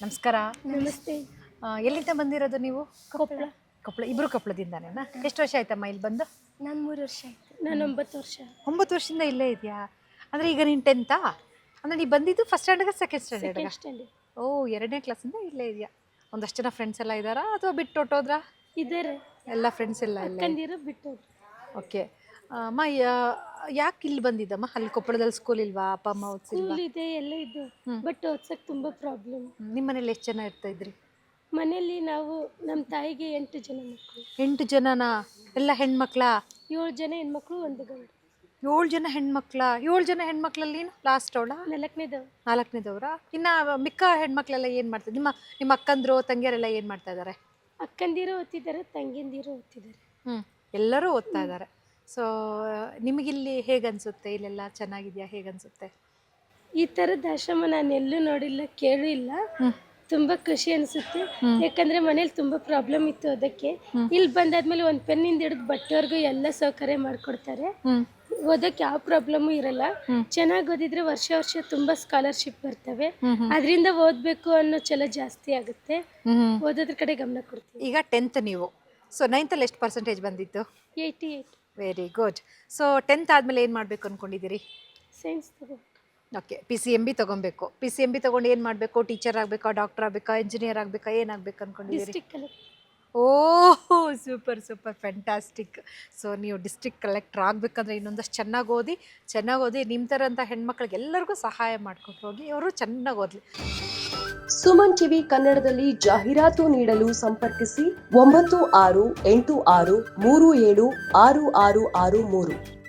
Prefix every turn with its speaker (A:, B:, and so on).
A: ನಮಸ್ಕಾರ.
B: ನಮಸ್ತೆ.
A: ಎಲ್ಲಿಂದ ಬಂದಿರೋದು ನೀವು?
B: ಕೊಪ್ಪಳ.
A: ಕೊಪ್ಪಳ. ಇಬ್ಬರು ಕೊಪ್ಪಳದಿಂದಾನೇನಾ? ಎಷ್ಟು ವರ್ಷ ಆಯ್ತಮ್ಮ ಇಲ್ಲಿ ಬಂದು?
B: ನಾನು 3 ವರ್ಷ ಆಯಿತು. ನಾನು 9 ವರ್ಷ.
A: 9 ವರ್ಷದಿಂದ ಇಲ್ಲೇ ಇದೆಯಾ? ಅಂದರೆ ಈಗ ನೀನು 10th ಅಂದರೆ ನೀವು ಬಂದಿದ್ದು ಫಸ್ಟ್ ಸ್ಟ್ಯಾಂಡರ್ಡ್ ಸೆಕೆಂಡ್ ಸ್ಟ್ಯಾಂಡರ್ಡ್? ಓ, 2ನೇ ಕ್ಲಾಸಿಂದ ಇಲ್ಲೇ ಇದೆಯಾ? ಒಂದಷ್ಟು ಜನ ಫ್ರೆಂಡ್ಸ್ ಎಲ್ಲ ಇದ್ದಾರಾ ಅಥವಾ ಬಿಟ್ಟು ಹೊಟ್ಟೋದ್ರಾ?
B: ಇದ್ದಾರೆ
A: ಎಲ್ಲ ಫ್ರೆಂಡ್ಸ್ ಎಲ್ಲ ಇಲ್ಲ?
B: ಕಂದಿರೋ ಬಿಟ್ಟೋದ್ರು.
A: ಓಕೆ ಅಮ್ಮ, ಯಾಕೆ ಇಲ್ಲಿ ಬಂದಿದ್ದಮ್ಮ? ಅಲ್ಲಿ ಕೊಪ್ಪಳದಲ್ಲಿ ಸ್ಕೂಲ್ ಇಲ್ವಾ? ಅಪ್ಪ ಅಮ್ಮ ಓದಿಸಿಲ್ವಾ?
B: ಸ್ಕೂಲ್ ಇದೆ, ಎಲ್ಲ ಇದೆ, ಬಟ್ ಓದ್ಸಕ್ಕೆ ತುಂಬ ಪ್ರಾಬ್ಲಮ್.
A: ನಿಮ್ಮ ಮನೇಲಿ ಎಷ್ಟು ಜನ ಇರ್ತಾ ಇದ್ರಿ?
B: ಮನೆಯಲ್ಲಿ ನಾವು ನಮ್ಮ ತಾಯಿಗೆ 8 ಜನ ಮಕ್ಕಳು.
A: 8 ಜನನಾ? ಎಲ್ಲ ಹೆಣ್ಮಕ್ಳಾ?
B: 7 ಜನ ಹೆಣ್ಮಕ್ಳು, 1 ಗಂಡು.
A: 7 ಜನ ಹೆಣ್ಮಕ್ಳಾ? 7 ಜನ ಹೆಣ್ಮಕ್ಳಲ್ಲಿ ನೀನು ಲಾಸ್ಟ್ ಅವಳ?
B: 4ನೇದವ.
A: 4ನೇದವ್ರ? ಇನ್ನು ಮಿಕ್ಕ ಹೆಣ್ಮಕ್ಳೆಲ್ಲ ಏನು ಮಾಡ್ತಾರೆ? ನಿಮ್ಮ ಅಕ್ಕಂದ್ರು ತಂಗಿಯರೆಲ್ಲ ಏನು ಮಾಡ್ತಾ ಇದ್ದಾರೆ?
B: ಅಕ್ಕಂದಿರು ಓದ್ತಿದ್ದಾರೆ, ತಂಗಿಂದಿರು ಓದ್ತಿದ್ದಾರೆ.
A: ಎಲ್ಲರೂ ಓದ್ತಾ ಇದ್ದಾರೆ. ಸೊ ನಿಮಗಿಲ್ಲಿ ಹೇಗನ್ಸುತ್ತೆ? ಇಲ್ಲೆಲ್ಲ ಚೆನ್ನಾಗಿದೆಯಾ? ಹೇಗನ್ಸುತ್ತೆ?
B: ಈ ಥರದ ಆಶ್ರಮ ನಾನು ಎಲ್ಲೂ ನೋಡಿಲ್ಲ, ಕೇಳೂ ಇಲ್ಲ. ತುಂಬ ಖುಷಿ ಅನಿಸುತ್ತೆ. ಯಾಕಂದರೆ ಮನೇಲಿ ತುಂಬ ಪ್ರಾಬ್ಲಮ್ ಇತ್ತು. ಅದಕ್ಕೆ ಇಲ್ಲಿ ಬಂದಾದ್ಮೇಲೆ ಒಂದು ಪೆನ್ನಿಂದ ಹಿಡಿದು ಬಟ್ಟೆವರೆಗೂ ಎಲ್ಲ ಸೌಕರ್ಯ ಮಾಡಿಕೊಡ್ತಾರೆ. ಓದೋಕ್ಕೆ ಯಾವ ಪ್ರಾಬ್ಲಮ್ಮು ಇರಲ್ಲ. ಚೆನ್ನಾಗಿ ಓದಿದ್ರೆ ವರ್ಷ ವರ್ಷ ತುಂಬ ಸ್ಕಾಲರ್ಶಿಪ್ ಬರ್ತವೆ. ಅದರಿಂದ ಓದಬೇಕು ಅನ್ನೋ ಛಲ ಜಾಸ್ತಿ ಆಗುತ್ತೆ. ಓದೋದ್ರ ಕಡೆ ಗಮನ ಕೊಡ್ತೀವಿ.
A: ಈಗ 10th ನೀವು, ಸೊ 9th ಎಷ್ಟು ಪರ್ಸೆಂಟೇಜ್ ಬಂದಿತ್ತು?
B: 88.
A: Very good. ಸೊ 10th ಆದಮೇಲೆ ಏನು ಮಾಡಬೇಕು ಅಂದ್ಕೊಂಡಿದ್ದೀರಿ?
B: ಸೈನ್ಸ್ ತಗೋಬೇಕು.
A: ಓಕೆ, PCMB ತೊಗೊಬೇಕು. PCMB ತೊಗೊಂಡು ಏನು ಮಾಡಬೇಕು? ಟೀಚರ್ ಆಗಬೇಕಾ, ಡಾಕ್ಟರ್ ಆಗಬೇಕಾ, ಇಂಜಿನಿಯರ್ ಆಗಬೇಕಾ, ಏನಾಗಬೇಕು ಅಂದ್ಕೊಂಡಿದ್ದೀರಿ?
B: District collector.
A: Oh, super super, fantastic. So ನೀವು ಡಿಸ್ಟ್ರಿಕ್ಟ್ ಕಲೆಕ್ಟರ್ ಆಗಬೇಕಂದ್ರೆ ಇನ್ನೊಂದಷ್ಟು ಚೆನ್ನಾಗಿ ಓದಿ ನಿಮ್ಮ ಥರಂಥ ಹೆಣ್ಮಕ್ಳಿಗೆ ಎಲ್ಲರಿಗೂ ಸಹಾಯ ಮಾಡ್ಕೊಂಡು ಹೋಗಿ ಅವರು ಚೆನ್ನಾಗಿ ಓದಲಿ.
C: ಸುಮನ್ ಟಿವಿ ಕನ್ನಡದಲ್ಲಿ ಜಾಹೀರಾತು ನೀಡಲು ಸಂಪರ್ಕಿಸಿ 9686376663.